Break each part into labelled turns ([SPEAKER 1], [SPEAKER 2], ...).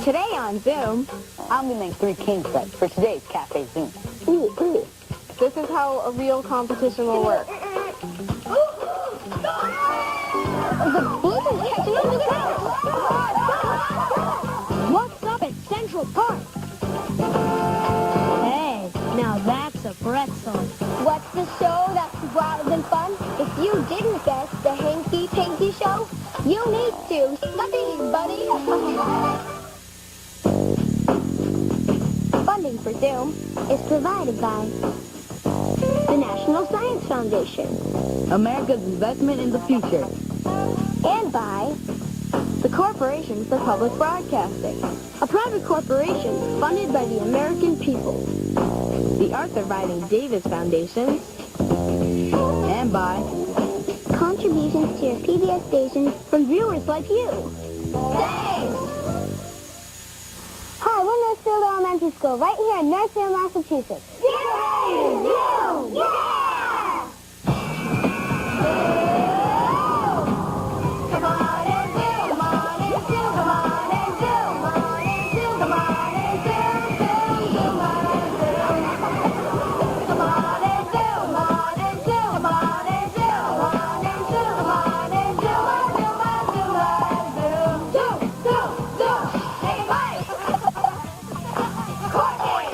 [SPEAKER 1] Today on Zoom,
[SPEAKER 2] I'm going to make 3 king sets for today's Café Zoom.
[SPEAKER 1] ooh, this is how a real competition will work.
[SPEAKER 3] The Bluetooth catching up. Look at that. What's up at Central Park? Hey, now that's a pretzel. What's the show that's wild and fun? If you didn't guess the Hinky Pinky Show, you need to study, buddy. Funding for Zoom is provided by the National Science Foundation,
[SPEAKER 2] America's investment in the future.
[SPEAKER 3] and by
[SPEAKER 1] The Corporation for Public Broadcasting,
[SPEAKER 3] a private corporation funded by the American people.
[SPEAKER 1] the Arthur Riding Davis Foundation,
[SPEAKER 2] And by
[SPEAKER 3] Contributions to your PBS station from viewers like you. Thanks! Hi, we're Northfield Elementary School, right here in Northfield, Massachusetts. Yay! Yeah! Come on and zoom, come on and zoom, come on and zoom, come on and zoom, come on and zoom, zoom, zoom, on and zoom. Come on and zoom, come on and zoom, come on and zoom, come on and zoom, come on and zoom, zoom, zoom, zoom, zoom. Hey, Mike! Courtney!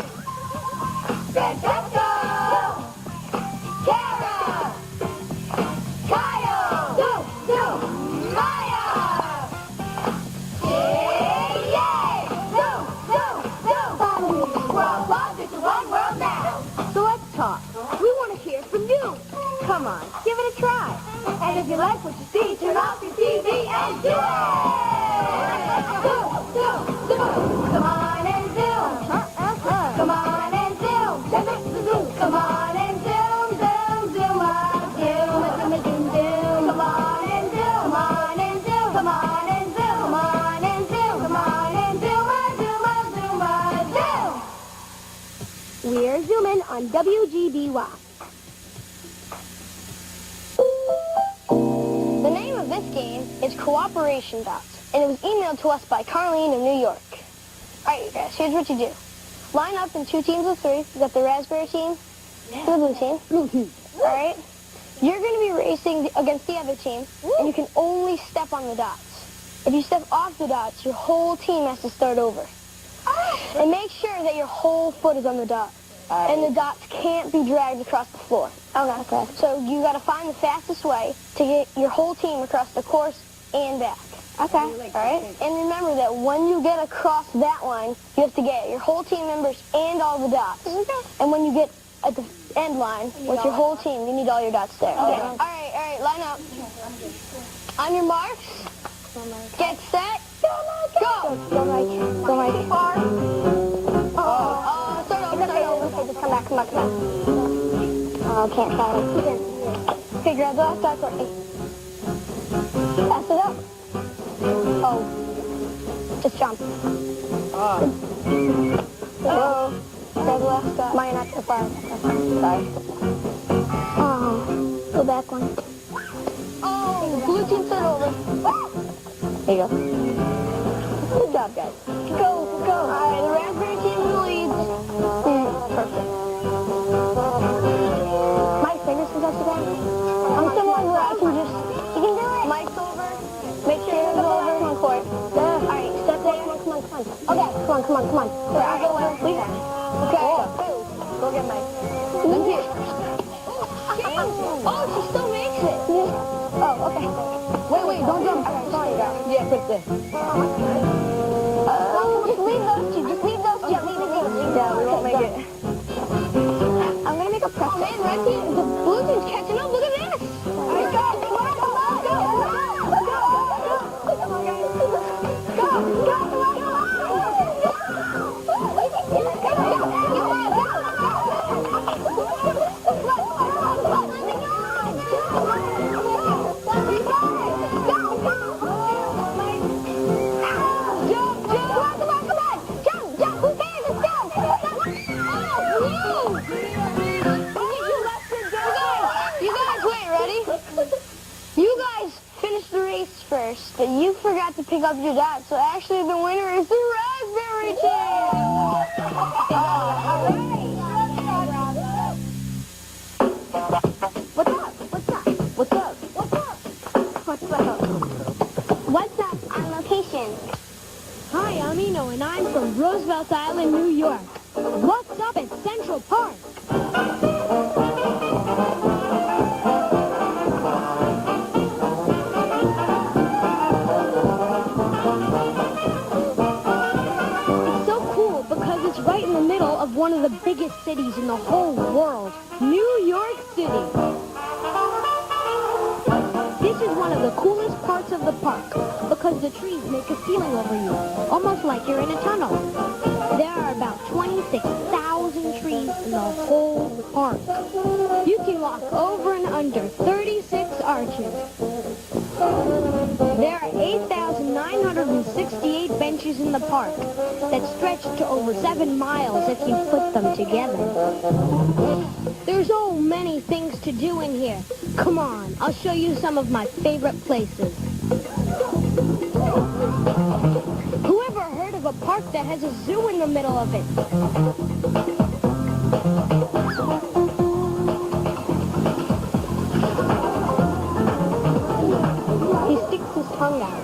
[SPEAKER 3] Francesco! Kara! Kyle! Zoom, zoom! Maya! Yay! Zoom, zoom, zoom! We're all lost into one world now.
[SPEAKER 1] So let's talk. We want to hear from you. Come on, give it a try.
[SPEAKER 3] And if you like what you see, turn off your TV and do it! Zoom, zoom, zoom! Come on and zoom! Come on and zoom! Come on and zoom, zoom, zoom! Zoom, what you making zoom? Come on and zoom! Come on and zoom! Come on and zoom! Come on and zoom! Come on and zoom! Zoom, zoom! We're zooming on WGBH. The name of this game is Cooperation Dots, and it was emailed to us by Carlene of New York. All right, you guys, here's what you do. Line up in 2 teams of 3. You got the raspberry team and the blue team.
[SPEAKER 2] Blue team.
[SPEAKER 3] All right? You're going to be racing against the other team, and you can only step on the dots. If you step off the dots, your whole team has to start over. And make sure that your whole foot is on the dot. And the dots can't be dragged across the floor. Okay. So you got to find the fastest way to get your whole team across the course and back. Okay. All right. And remember that when you get across that line, you have to get your whole team members and all the dots. And when you get at the end line with your whole team, you need all your dots there. Okay. All right. Line up. On your marks. Get set. Go. Go, Mike. Far. Start over. Okay, just come back. Oh, can't start it. Okay, grab the last dot, Courtney. Pass it up. Oh. Just jump. Go. Grab the last dot. Mine not so far. Sorry. Oh. Go back one. Oh, blue team start over. There you go. Good job, guys. Go. All right, the raspberry team in the lead. Perfect. Mike, fingers can touch the ground. I'm someone who I can just... You can do it. Mike's over. Make sure you're over. Come on, Court. All right, step there. Come on. Okay, come on. I'll go left. Please. Okay. Go get Mike. Thank you. Oh, she still makes it. Oh, okay. Wait, don't jump. Okay, sorry, girl.
[SPEAKER 2] Yeah, Kristen.
[SPEAKER 3] Just leave those two. Yeah, leave those.
[SPEAKER 1] Yeah, we won't make it.
[SPEAKER 3] I'm gonna make a press. Oh man, red team, the blue team's catching up. Look at this. All right, go. Come on, go. Come on, guys. Go. But you forgot to pick up your dots, so actually the winner is the red Amino, and I'm from Roosevelt Island, New York. What's up at Central Park? It's so cool because it's right in the middle of one of the biggest cities in the whole world, New York City. This is one of the coolest parts of the park because the trees make a ceiling over you, almost like you're in a tunnel. There are about 26,000 trees in the whole park. You can walk over and under 36 arches. There are 8,968 benches in the park that stretch to over 7 miles if you put them together. There's so many things to do in here. Come on, I'll show you some of my favorite places. Whoever heard of a park that has a zoo in the middle of it? He sticks his tongue out.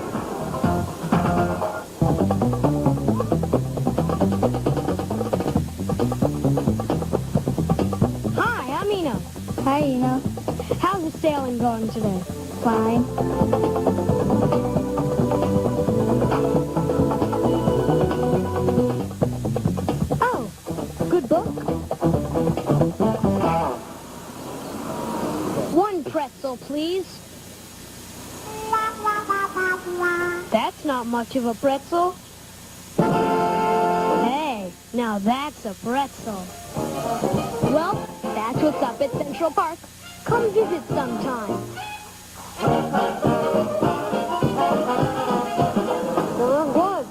[SPEAKER 3] Hi, I'm Ina.
[SPEAKER 2] Hi, Ina.
[SPEAKER 3] How's the sailing going today?
[SPEAKER 2] Fine.
[SPEAKER 3] Oh, good book. One pretzel, please. That's not much of a pretzel. Hey, now that's a pretzel. Well, that's what's up at Central Park. Come visit sometime. They're good.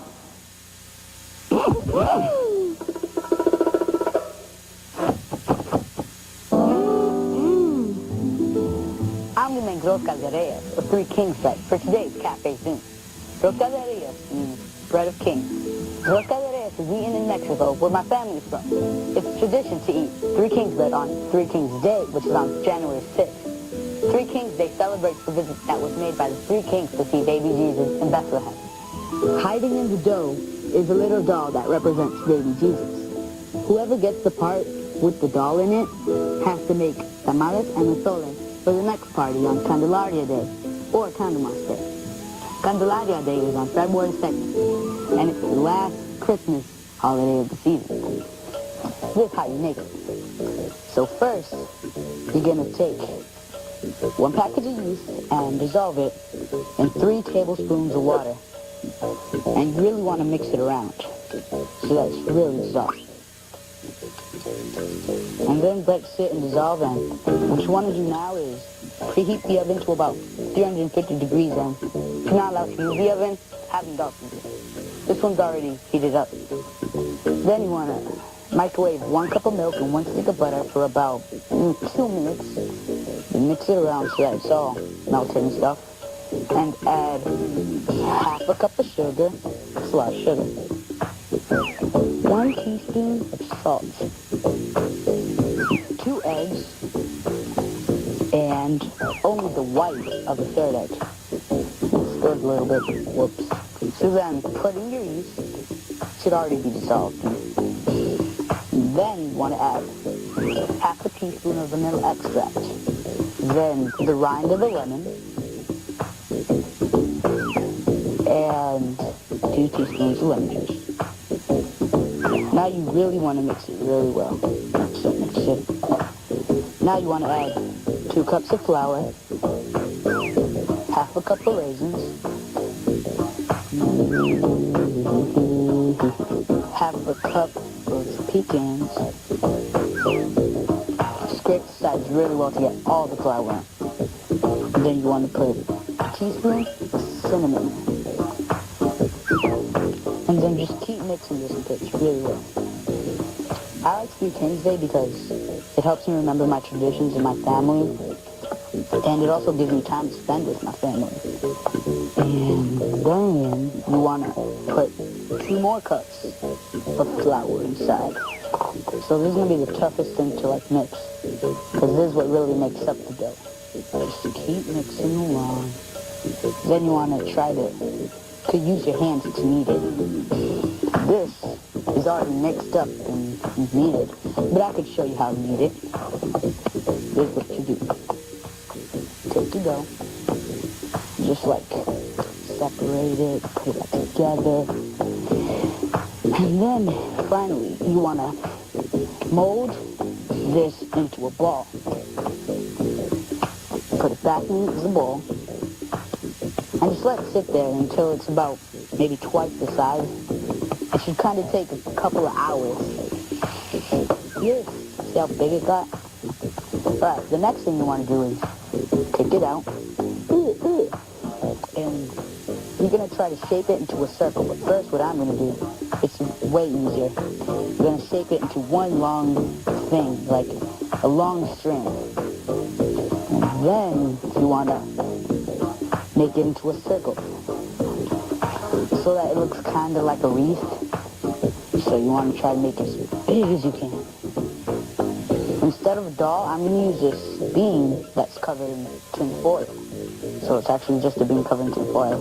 [SPEAKER 2] I'm going to make roscaderillas, or 3 kings bread, for today's Café Zoom. Roscaderillas means bread of kings. Roscaderillas is eaten in Mexico, where my family's from. It's tradition to eat 3 kings bread on 3 Kings Day, which is on January 6th. 3 Kings Day celebrates the visit that was made by the 3 kings to see baby Jesus in Bethlehem. Hiding in the dough is a little doll that represents baby Jesus. Whoever gets the part with the doll in it has to make tamales and atole for the next party on Candelaria Day, or Candlemas Day. Candelaria Day is on February 2nd, and it's the last Christmas holiday of the season. This is how you make it. So first, you're going to take 1 package of yeast and dissolve it in 3 tablespoons of water. And you really want to mix it around so that it's really dissolved. And then let it sit and dissolve, and what you want to do now is preheat the oven to about 350 degrees, and if you're not allowed to use the oven, have induction. This one's already heated up. Then you want to microwave 1 cup of milk and 1 stick of butter for about 2 minutes. You mix it around so that it's all melted and stuff. And add half a cup of sugar. That's a lot of sugar. 1 teaspoon of salt. 2 eggs. And only the white of the 3rd egg. Stir it a little bit. Whoops. So then put in your yeast. It should already be dissolved. Then you want to add half a teaspoon of vanilla extract. Then the rind of a lemon. And 2 teaspoons of lemon juice. Now you really want to mix it really well. Mix it. Now you want to add 2 cups of flour, half a cup of raisins, half a cup of pecans. Scrape the sides really well to get all the flour out. Then you want to put a teaspoon of cinnamon. And then just keep mixing this until it's really well. I like 3 Kings Day because it helps me remember my traditions and my family. And it also gives me time to spend with my family. And then you want to put 2 more cups of flour inside. So this is going to be the toughest thing to mix. Because this is what really makes up the dough. Just keep mixing along. Then you want to try to use your hands to knead it. is already mixed up and kneaded, but I could show you how to knead it. Here's what you do. Take your dough, just like separate it, put it together, and then finally you want to mold this into a ball. Put it back into the ball, and just let it sit there until it's about maybe twice the size. It should kind of take a couple of hours. Here, see how big it got? Alright, the next thing you want to do is take it out, and you're going to try to shape it into a circle. But first, what I'm going to do, it's way easier. You're going to shape it into one long thing, like a long string. And then you want to make it into a circle, so that it looks kind of like a wreath. So you want to try to make it as big as you can. Instead of a doll, I'm going to use this bean that's covered in tin foil. So it's actually just a bean covered in tin foil.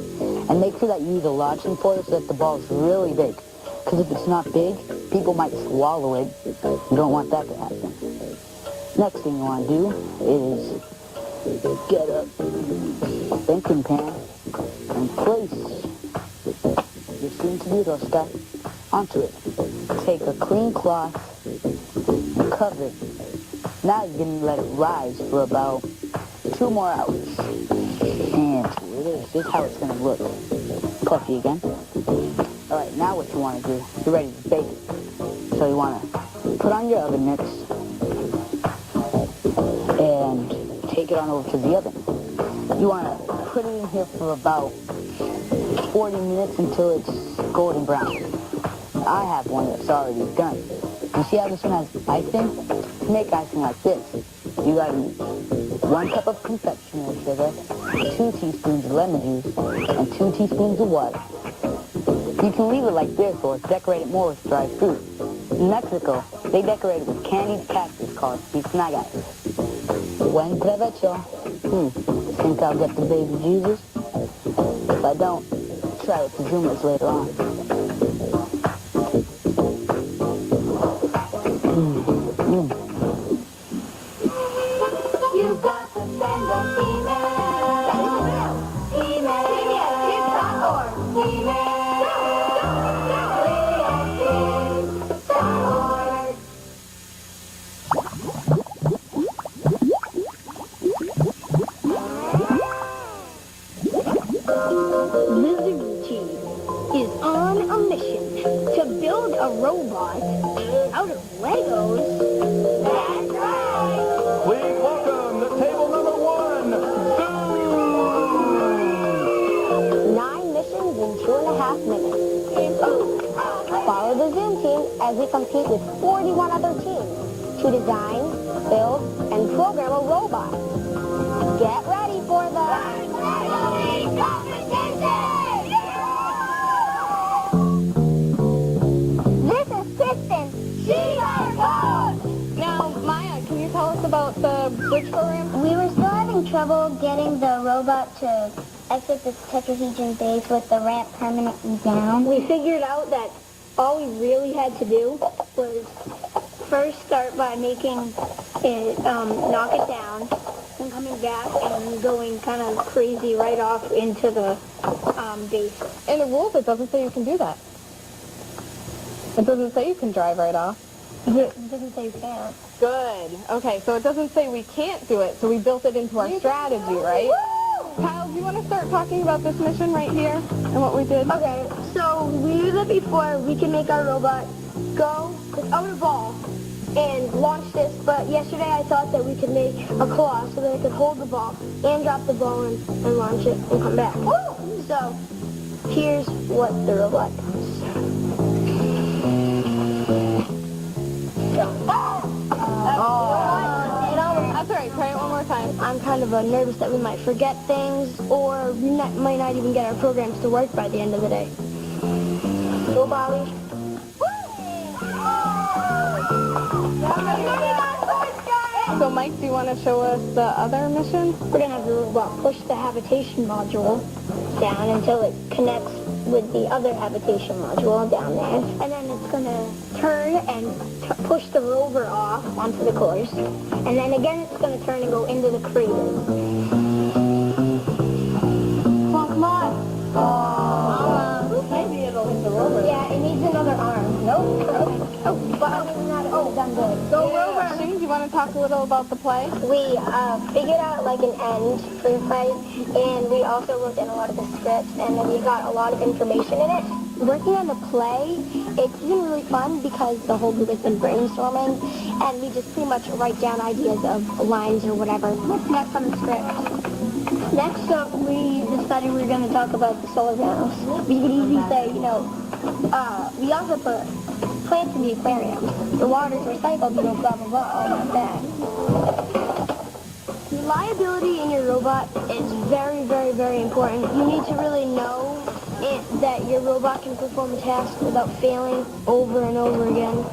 [SPEAKER 2] And make sure that you use a large tin foil so that the ball is really big. Because if it's not big, people might swallow it. You don't want that to happen. Next thing you want to do is get a baking pan and place your sin stuff onto it. Take a clean cloth and cover it. Now you're going to let it rise for about 2 more hours. And this is how it's going to look. Puffy again. Alright, now what you want to do, you're ready to bake it. So you want to put on your oven mitts and take it on over to the oven. You want to put it in here for about 40 minutes until it's golden brown. I have one that's already done. You see how this one has icing? To make icing like this, you got to use 1 cup of confectionery sugar, 2 teaspoons of lemon juice, and 2 teaspoons of water. You can leave it like this or decorate it more with dried fruit. In Mexico, they decorate it with candied cactus called biznagas. Buen provecho. Think I'll get the baby Jesus? If I don't, try it for Zoomers later on.
[SPEAKER 1] You've got to send an email. Email. Email.
[SPEAKER 3] Is on a mission to build a robot out of Legos.
[SPEAKER 1] That's right.
[SPEAKER 4] Please welcome the table number 1, Zoom!
[SPEAKER 3] 9 missions in 2.5 minutes. Follow the Zoom team as we compete with 41 other teams to design, build, and program a robot. Get ready for the competition! This is Kristen. She's our coach!
[SPEAKER 5] Now, Maya, can you tell us about the bridge program?
[SPEAKER 3] We were still having trouble getting the robot to exit the tetrahedron base with the ramp permanently down. We figured out that all we really had to do was first start by making it knock it down, then coming back and going kind of crazy right off into the base.
[SPEAKER 5] In the rules, it doesn't say you can do that. It doesn't say you can drive right off.
[SPEAKER 3] It doesn't say you can't.
[SPEAKER 5] Good. Okay, so it doesn't say we can't do it, so we built it into our strategy, right? Kyle, do you want to start talking about this mission right here and what we did?
[SPEAKER 3] Okay, so we knew that before we can make our robot go without a ball and launch this, but yesterday I thought that we could make a claw so that it could hold the ball and drop the ball and launch it and come back. So here's what the robot does.
[SPEAKER 5] That's all right. Try it one more time.
[SPEAKER 3] I'm kind of nervous that we might forget things, or we might not even get our programs to work by the end of the day. Go, Bobby.
[SPEAKER 5] So, Mike, do you want to show us the other mission?
[SPEAKER 3] We're going to have the robot push the habitation module down until it connects with the other habitation module down there. And then it's going to turn and push the rover off onto the course. And then again, it's going to turn and go into the crater. Come on.
[SPEAKER 5] Maybe it'll hit the rover.
[SPEAKER 3] Yeah, it needs another arm. Nope. But other than that, it's done good.
[SPEAKER 5] Go rover. Shane, do you want to talk a little about the play?
[SPEAKER 3] We figured out like an end for the fight, and we also wrote in a lot of the scripts, and then we got a lot of information in it. Working on the play, it's been really fun because the whole group has been brainstorming, and we just pretty much write down ideas of lines or whatever. What's next on the script? Next up, we decided we were going to talk about the solar panels. We could easily say, we also put plants in the aquarium. The water's recycled, blah, blah, blah, all like that. Reliability in your robot is very, very, very important. You need to really know that your robot can perform a task without failing over and over again.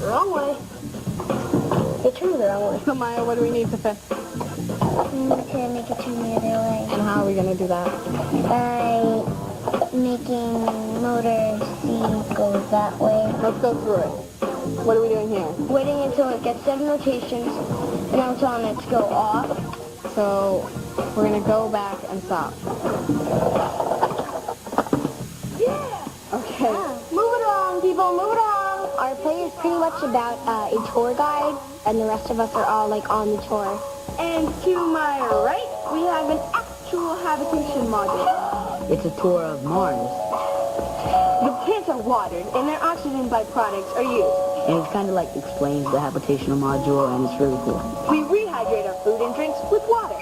[SPEAKER 3] Wrong way. They turned the wrong way.
[SPEAKER 5] So, Maya, what do we need to fix?
[SPEAKER 3] To make it turn the other way.
[SPEAKER 5] And how are we going to do that?
[SPEAKER 3] By making motor C go that way.
[SPEAKER 5] Let's go through it. What are we doing here?
[SPEAKER 3] Waiting until it gets 7 rotations, and then we're telling it to go off.
[SPEAKER 5] So we're going to go back and stop.
[SPEAKER 3] Yeah!
[SPEAKER 5] Okay.
[SPEAKER 3] Move it on, people, move it on! Our play is pretty much about a tour guide, and the rest of us are all like on the tour.
[SPEAKER 1] And to my right, we have an actual habitation module.
[SPEAKER 2] It's a tour of Mars,
[SPEAKER 1] The plants are watered, and their oxygen byproducts are used.
[SPEAKER 2] and it kind of like explains the habitational module, and it's really cool.
[SPEAKER 1] We rehydrate our food and drinks with water.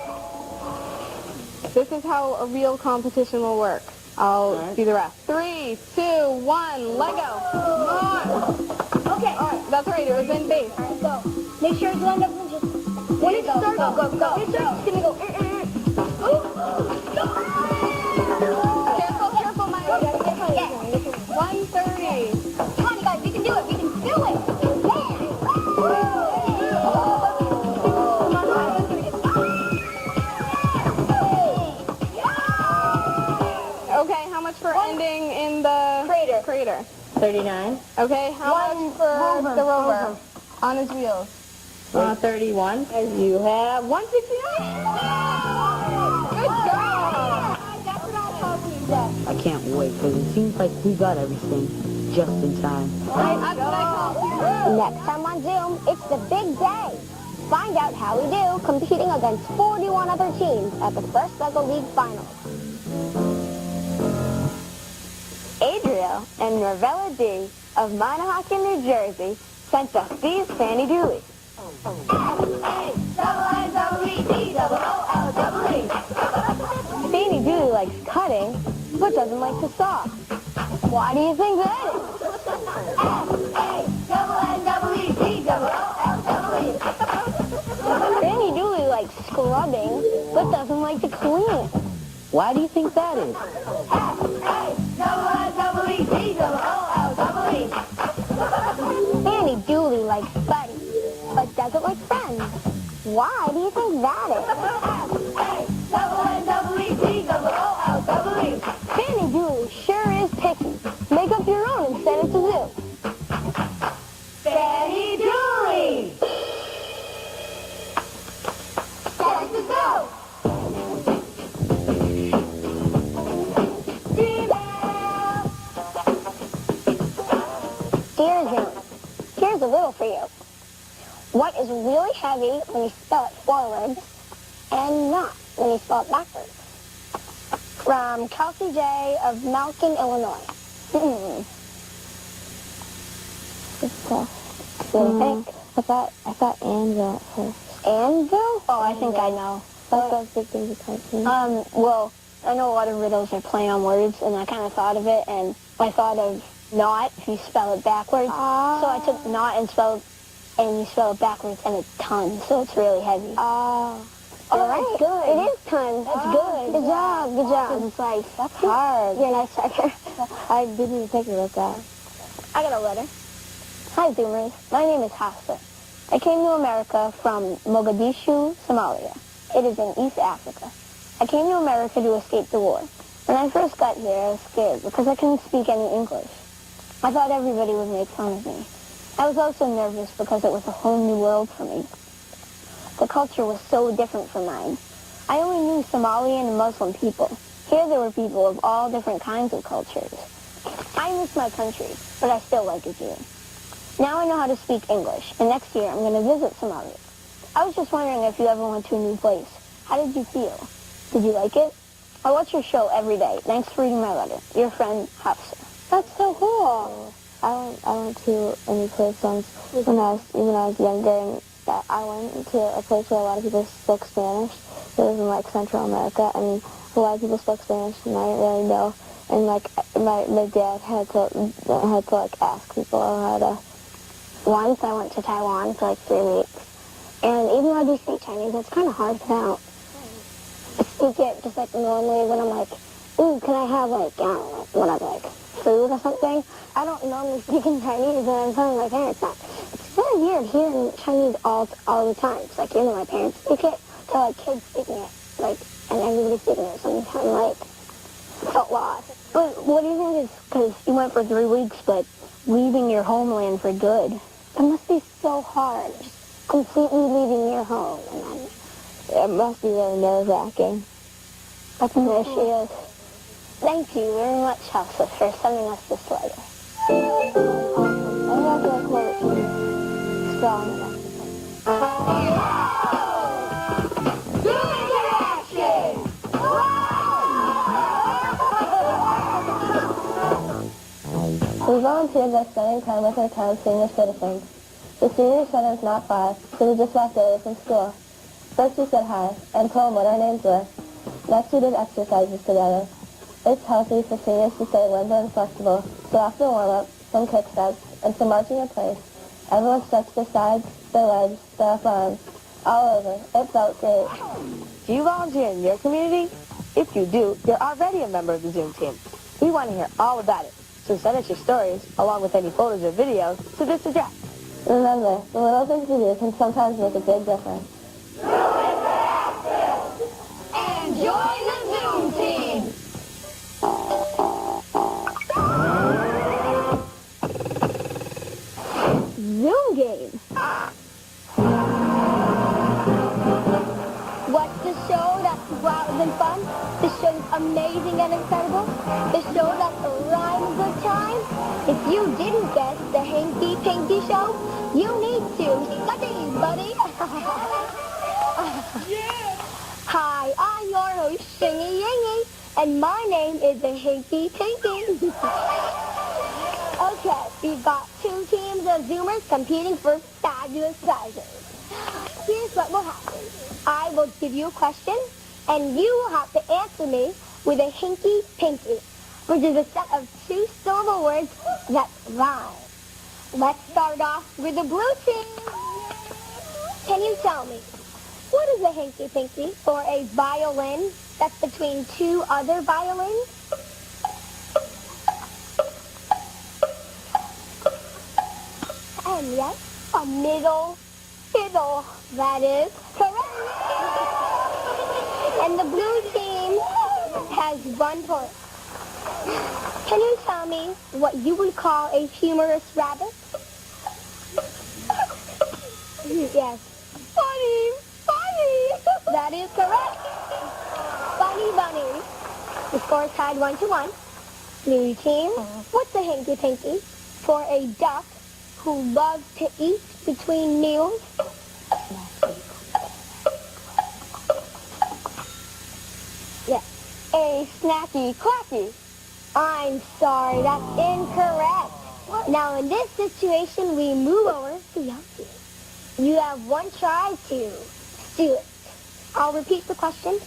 [SPEAKER 5] This is how a real competition will work. I'll do the rest. 3, 2, 1, let go.
[SPEAKER 3] Okay.
[SPEAKER 5] All right, that's right. It was in base.
[SPEAKER 3] All right, go. Make sure it's lined up and just... When it starts, go. When it starts, it's gonna go...
[SPEAKER 5] Careful, Maya.
[SPEAKER 3] Yeah.
[SPEAKER 5] 130.
[SPEAKER 3] Come on, you guys, we can do it. We can do it.
[SPEAKER 5] Okay, how much for ending in the crater?
[SPEAKER 2] 39.
[SPEAKER 5] Okay, how much for the rover on his wheels?
[SPEAKER 2] 31.
[SPEAKER 1] And you have 169.
[SPEAKER 5] Good job.
[SPEAKER 3] That's what I told you.
[SPEAKER 2] I can't wait, because it seems like we got everything just in time.
[SPEAKER 5] That's what I called you.
[SPEAKER 3] Next time on Zoom, it's the big day. Find out how we do competing against 41 other teams at the first Lego League Finals. Adriel and Norvella D. of Monahawken, New Jersey, sent us these Fannee Doolee. Fannee Doolee likes cutting, but doesn't like to saw. Why do you think that is? Fannee Doolee likes scrubbing, but doesn't like to clean.
[SPEAKER 2] Why do you think that is?
[SPEAKER 3] Fannee Doolee likes buddies, but doesn't like friends. Why do you think that is? Fannee Doolee sure is picky. Make up your own and send it to Zoo. Fannee Doolee! Send it to Zoo! Dear Zoom, here's a riddle for you. What is really heavy when you spell it forwards and not when you spell it backwards? From Kelsey J. of Malkin, Illinois. It's tough. What do you think? I thought Anvil at first. Anvil? Oh, I think I know. That's big things to cartoon. Well, I know a lot of riddles are play on words, and I kind of thought of it, and I thought of not if you spell it backwards. So I took not and you spell it backwards, and it's ton, so it's really heavy. Oh, that's good. It is ton. That's good. Good job. Good job. It's like, that's hard. You're a nice checker. I didn't even take a look at it. I got a letter. Hi, Zoomers. My name is Hafsa. I came to America from Mogadishu, Somalia. It is in East Africa. I came to America to escape the war. When I first got here, I was scared because I couldn't speak any English. I thought everybody would make fun of me. I was also nervous because it was a whole new world for me. The culture was so different from mine. I only knew Somalian and Muslim people. Here there were people of all different kinds of cultures. I miss my country, but I still like it here. Now I know how to speak English, and next year I'm going to visit Somalia. I was just wondering if you ever went to a new place. How did you feel? Did you like it? I watch your show every day. Thanks for reading my letter. Your friend, Hafsa.
[SPEAKER 6] That's so cool. I went to a new place once when I was younger, and I went to a place where a lot of people spoke Spanish. It was in like Central America, and a lot of people spoke Spanish, and I didn't really know. And like my dad had to like ask people how to.
[SPEAKER 3] Once I went to Taiwan for like 3 weeks, and even though I do speak Chinese, it's kind of hard to pronounce. I speak it just like normally when I'm like, ooh, can I have like, I don't know, whatever, like food or something? I don't normally speak in Chinese, and I'm telling my parents that. It's very weird hearing Chinese all the time. It's like, you know, my parents speak it, to like kids speaking it, like, and everybody speaking it, so I'm kind of like, felt lost. But what do you think is, because you went for 3 weeks, but leaving your homeland for good, that must be so hard, just completely leaving your home, and then...
[SPEAKER 6] It must be really nerve-wracking.
[SPEAKER 3] That's where she is. Thank you very much, Hafsa, for sending us this letter.
[SPEAKER 6] Awesome. I have to quote it to you. Strong enough. We volunteered by spending time with our town's senior citizens. The senior center is not far, so we just walked early from school. First we said hi, and told them what our names were. Next we did exercises together. It's healthy for seniors to stay limber and flexible, so after warm-up, some kick steps, and some marching in place, everyone stretched their sides, their legs, their upper arms, all over. It felt great.
[SPEAKER 2] Do you volunteer in your community? If you do, you're already a member of the Zoom team. We want to hear all about it, so send us your stories, along with any photos or videos, to this address.
[SPEAKER 6] Remember, the little things we do can sometimes make a big difference.
[SPEAKER 3] And join the Zoom team! Zoom game. What's the show that's wild and fun? The show that's amazing and incredible? The show that's a rhyme a good time? If you didn't guess the Hinky Pinky Show, you need to study, buddy. Hi, I'm your host, Shingy Yingy, and my name is the Hinky Pinky. Okay, we've got 2 teams of Zoomers competing for fabulous prizes. Here's what will happen. I will give you a question, and you will have to answer me with a Hinky Pinky, which is a set of 2-syllable words that rhyme. Let's start off with the blue team. Can you tell me, what is a Hinky Pinky for a violin that's between 2 other violins? And yes, a middle fiddle, that is correct. And the blue team has 1 point. Can you tell me what you would call a humorous rabbit? Yes. Funny. That is correct. Funny bunny. The score is tied 1-1. Blue team, what's a Hinky Pinky for a duck who loves to eat between meals? Yes. A snacky clacky. I'm sorry, that's incorrect. Now in this situation, we move over to young team. You have 1 try to do it. I'll repeat the question.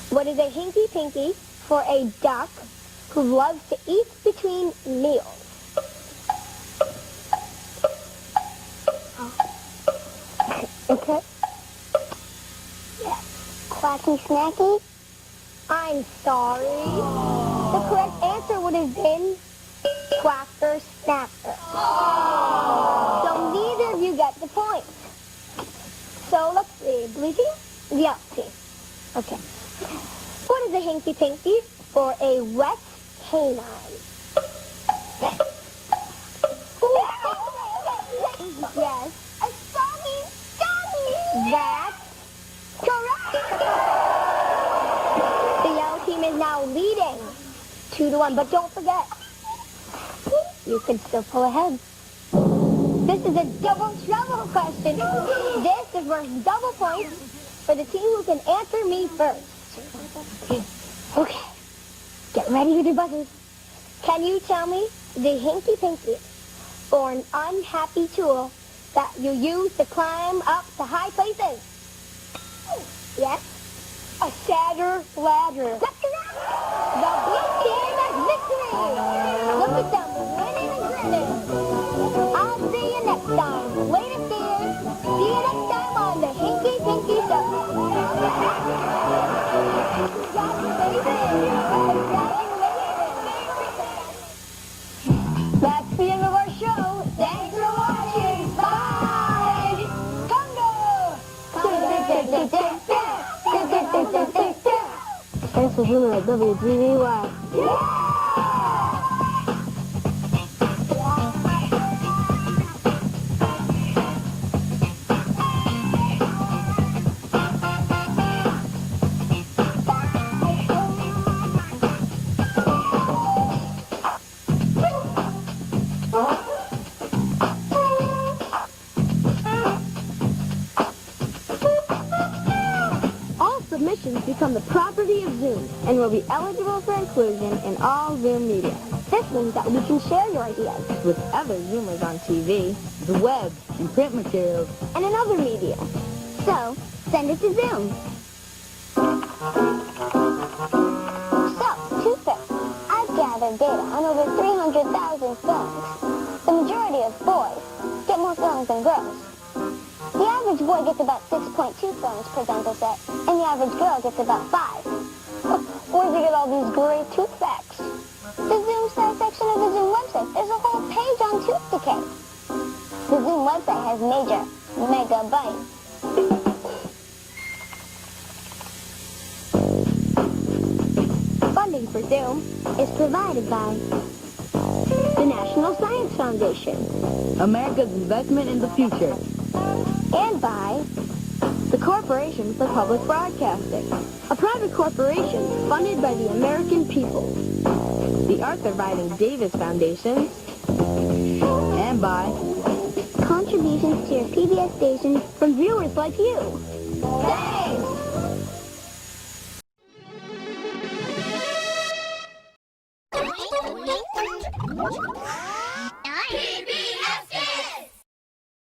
[SPEAKER 3] What is a Hinky Pinky for a duck who loves to eat between meals? Okay. Yes. Quacky snacky? I'm sorry. The correct answer would have been quacker snacker. So neither of you get the point. So let's see. Blue team? The yellow team. Okay. What is a Hinky Pinky or a wet canine? Yes. A soggy doggy. That's correct. The yellow team is now leading 2-1, but don't forget, you can still pull ahead. This is a double trouble question. This is worth double points for the team who can answer me first. Okay. Get ready with your buzzers. Can you tell me the Hinky Pinky or an unhappy tool that you use to climb up to high places? Yes? A sadder ladder. That's correct. The blue team has victory. Look at them winning and grinning. I'll see you next time. Later, dears. See you next time on the Hinky Pinky Show. That's the end of our show. Thanks for watching. Bye. Congo. Thanks for tuning at WGBH. Submissions become the property of Zoom and will be eligible for inclusion in all Zoom media. This means that we can share your ideas
[SPEAKER 5] With other Zoomers on TV, the web,
[SPEAKER 2] And print materials.
[SPEAKER 3] and in other media. So, send it to Zoom. So, toothpicks. I've gathered data on over 300,000 fillings. The majority of boys get more fillings than girls. The average boy gets about 6.2 fillings per dental set, and the average girl gets about 5. Where'd you get all these great tooth facts? The Zoom Style section of the Zoom website. There's a whole page on tooth decay. The Zoom website has major megabytes. Funding for Zoom is provided by the National Science Foundation
[SPEAKER 2] America's investment in the future.
[SPEAKER 3] and by the Corporation for Public Broadcasting, a private corporation funded by the American people.
[SPEAKER 5] the Arthur Biden Davis Foundation,
[SPEAKER 2] And by
[SPEAKER 3] Contributions to your PBS station from viewers like you. Thanks!